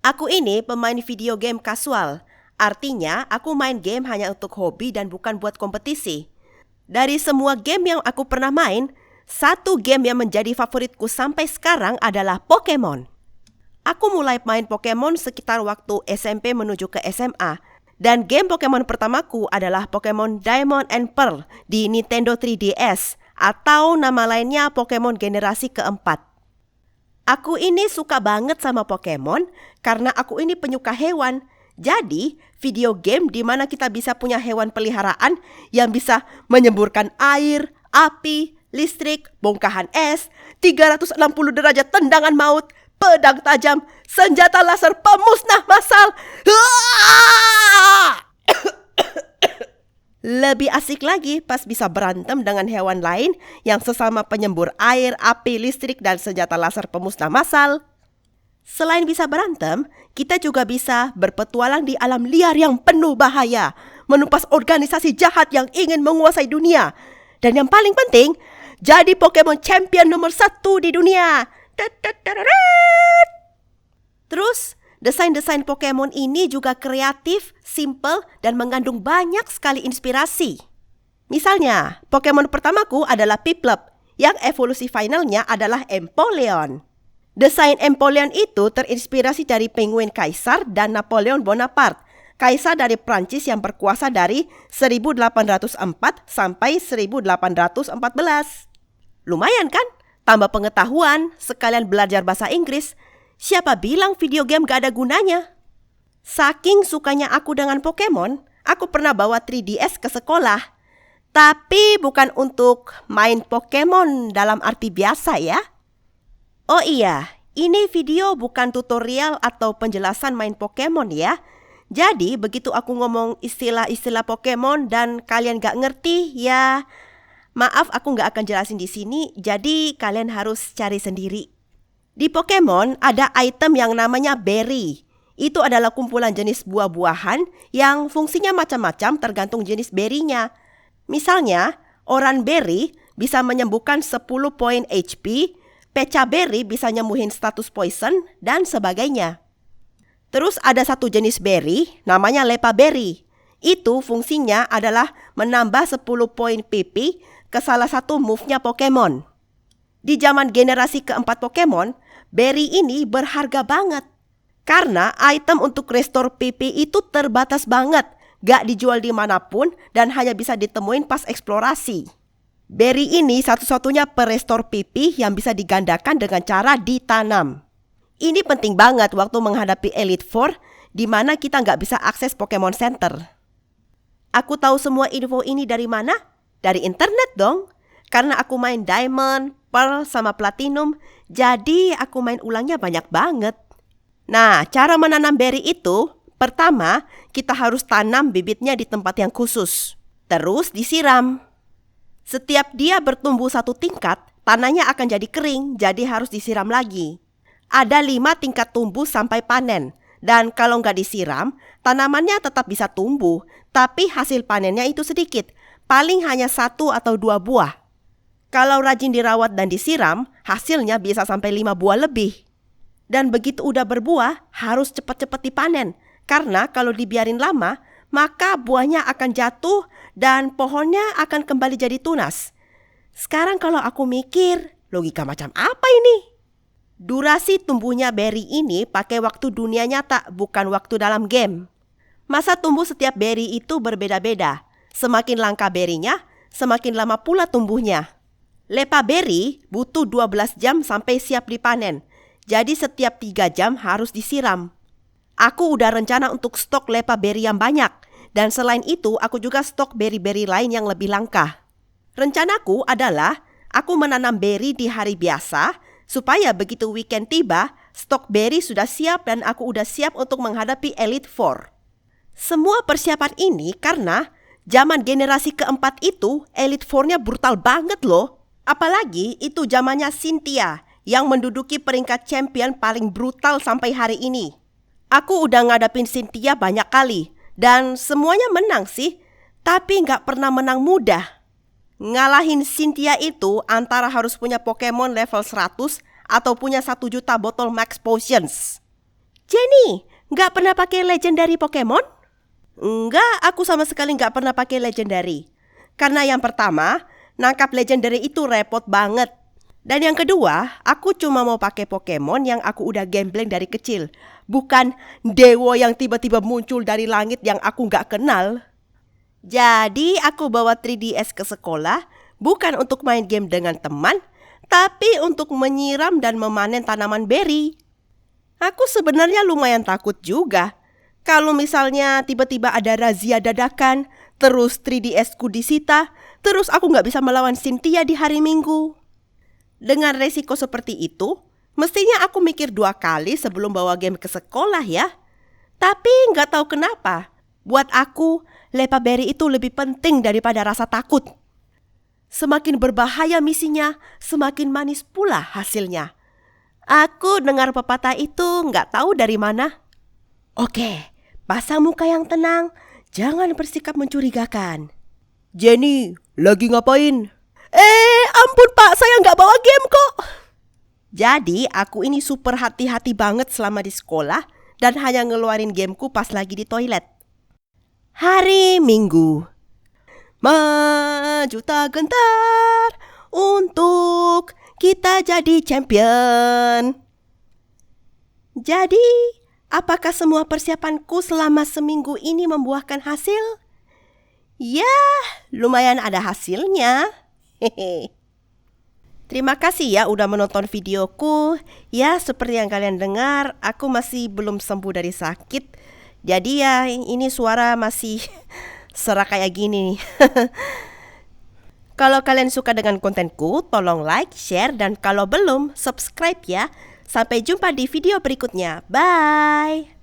Aku ini pemain video game kasual. Artinya, aku main game hanya untuk hobi dan bukan buat kompetisi. Dari semua game yang aku pernah main, satu game yang menjadi favoritku sampai sekarang adalah Pokemon. Aku mulai main Pokemon sekitar waktu SMP menuju ke SMA. Dan game Pokemon pertamaku adalah Pokemon Diamond and Pearl di Nintendo 3DS atau nama lainnya Pokemon generasi keempat. Aku ini suka banget sama Pokemon karena aku ini penyuka hewan. Jadi, video game di mana kita bisa punya hewan peliharaan yang bisa menyemburkan air, api, listrik, bongkahan es, 360 derajat tendangan maut, pedang tajam, senjata laser pemusnah massal. Lebih asik lagi pas bisa berantem dengan hewan lain yang sesama penyembur air, api, listrik, dan senjata laser pemusnah massal. Selain bisa berantem, kita juga bisa berpetualang di alam liar yang penuh bahaya, menumpas organisasi jahat yang ingin menguasai dunia. Dan yang paling penting, jadi Pokemon champion nomor 1 di dunia. Terus, desain-desain Pokemon ini juga kreatif, simple, dan mengandung banyak sekali inspirasi. Misalnya, Pokemon pertamaku adalah Piplup, yang evolusi finalnya adalah Empoleon. Desain Empoleon itu terinspirasi dari penguin Kaisar dan Napoleon Bonaparte, Kaisar dari Prancis yang berkuasa dari 1804 sampai 1814. Lumayan kan? Tambah pengetahuan, sekalian belajar bahasa Inggris. Siapa bilang video game gak ada gunanya? Saking sukanya aku dengan Pokemon, aku pernah bawa 3DS ke sekolah. Tapi bukan untuk main Pokemon dalam arti biasa ya. Oh iya, ini video bukan tutorial atau penjelasan main Pokemon ya. Jadi begitu aku ngomong istilah-istilah Pokemon dan kalian gak ngerti ya, maaf aku gak akan jelasin di sini, jadi kalian harus cari sendiri. Di Pokemon ada item yang namanya berry. Itu adalah kumpulan jenis buah-buahan yang fungsinya macam-macam tergantung jenis berry-nya. Misalnya, Oran Berry bisa menyembuhkan 10 poin HP, Pecha Berry bisa nyembuhin status poison, dan sebagainya. Terus ada satu jenis berry, namanya Lepa Berry. Itu fungsinya adalah menambah 10 poin PP ke salah satu move-nya Pokemon. Di zaman generasi keempat Pokemon, berry ini berharga banget. Karena item untuk restore PP itu terbatas banget, gak dijual dimanapun dan hanya bisa ditemuin pas eksplorasi. Berry ini satu-satunya perestor PP yang bisa digandakan dengan cara ditanam. Ini penting banget waktu menghadapi Elite Four, di mana kita nggak bisa akses Pokemon Center. Aku tahu semua info ini dari mana? Dari internet dong. Karena aku main Diamond, Pearl, sama Platinum, jadi aku main ulangnya banyak banget. Nah, cara menanam berry itu, pertama kita harus tanam bibitnya di tempat yang khusus. Terus disiram. Setiap dia bertumbuh satu tingkat, tanahnya akan jadi kering, jadi harus disiram lagi. Ada 5 tingkat tumbuh sampai panen. Dan kalau nggak disiram, tanamannya tetap bisa tumbuh, tapi hasil panennya itu sedikit, paling hanya 1 atau 2 buah. Kalau rajin dirawat dan disiram, hasilnya bisa sampai 5 buah lebih. Dan begitu udah berbuah, harus cepat-cepat dipanen. Karena kalau dibiarin lama, maka buahnya akan jatuh dan pohonnya akan kembali jadi tunas. Sekarang kalau aku mikir, logika macam apa ini? Durasi tumbuhnya berry ini pakai waktu dunia nyata, bukan waktu dalam game. Masa tumbuh setiap berry itu berbeda-beda. Semakin langka berry-nya, semakin lama pula tumbuhnya. Lepa berry butuh 12 jam sampai siap dipanen. Jadi setiap 3 jam harus disiram. Aku udah rencana untuk stok lepa berry yang banyak. Dan selain itu, aku juga stok berry-berry lain yang lebih langka. Rencanaku adalah aku menanam berry di hari biasa, supaya begitu weekend tiba, stok berry sudah siap dan aku udah siap untuk menghadapi Elite Four. Semua persiapan ini karena zaman generasi keempat itu Elite Four-nya brutal banget loh. Apalagi itu zamannya Cynthia yang menduduki peringkat champion paling brutal sampai hari ini. Aku udah ngadapin Cynthia banyak kali. Dan semuanya menang sih, tapi nggak pernah menang mudah. Ngalahin Cynthia itu antara harus punya Pokemon level 100 atau punya 1 juta botol Max Potions. Jenny, Nggak pernah pakai legendary Pokemon? Enggak, aku sama sekali nggak pernah pakai legendary. Karena yang pertama, nangkap legendary itu repot banget. Dan yang kedua, aku cuma mau pakai Pokemon yang aku udah gambling dari kecil. Bukan dewa yang tiba-tiba muncul dari langit yang aku nggak kenal. Jadi aku bawa 3DS ke sekolah bukan untuk main game dengan teman, tapi untuk menyiram dan memanen tanaman beri. Aku sebenarnya lumayan takut juga. Kalau misalnya tiba-tiba ada razia dadakan, terus 3DS ku disita, terus aku nggak bisa melawan Cynthia di hari Minggu. Dengan resiko seperti itu, mestinya aku mikir 2 kali sebelum bawa game ke sekolah ya. Tapi nggak tahu kenapa, buat aku, Lepa Berry itu lebih penting daripada rasa takut. Semakin berbahaya misinya, semakin manis pula hasilnya. Aku dengar pepatah itu nggak tahu dari mana. Oke, pasang muka yang tenang, jangan bersikap mencurigakan. Jenny, lagi ngapain? Ampun Pak, saya nggak bawa game kok. Jadi aku ini super hati-hati banget selama di sekolah dan hanya ngeluarin gameku pas lagi di toilet. Hari Minggu. Maju tak gentar untuk kita jadi champion. Jadi, apakah semua persiapanku selama seminggu ini membuahkan hasil? Ya, lumayan ada hasilnya. Hehe. Terima kasih ya udah menonton videoku. Ya, seperti yang kalian dengar, aku masih belum sembuh dari sakit. Jadi ya, ini suara masih serak kayak gini nih. Kalau kalian suka dengan kontenku, tolong like, share, dan kalau belum, subscribe ya. Sampai jumpa di video berikutnya. Bye!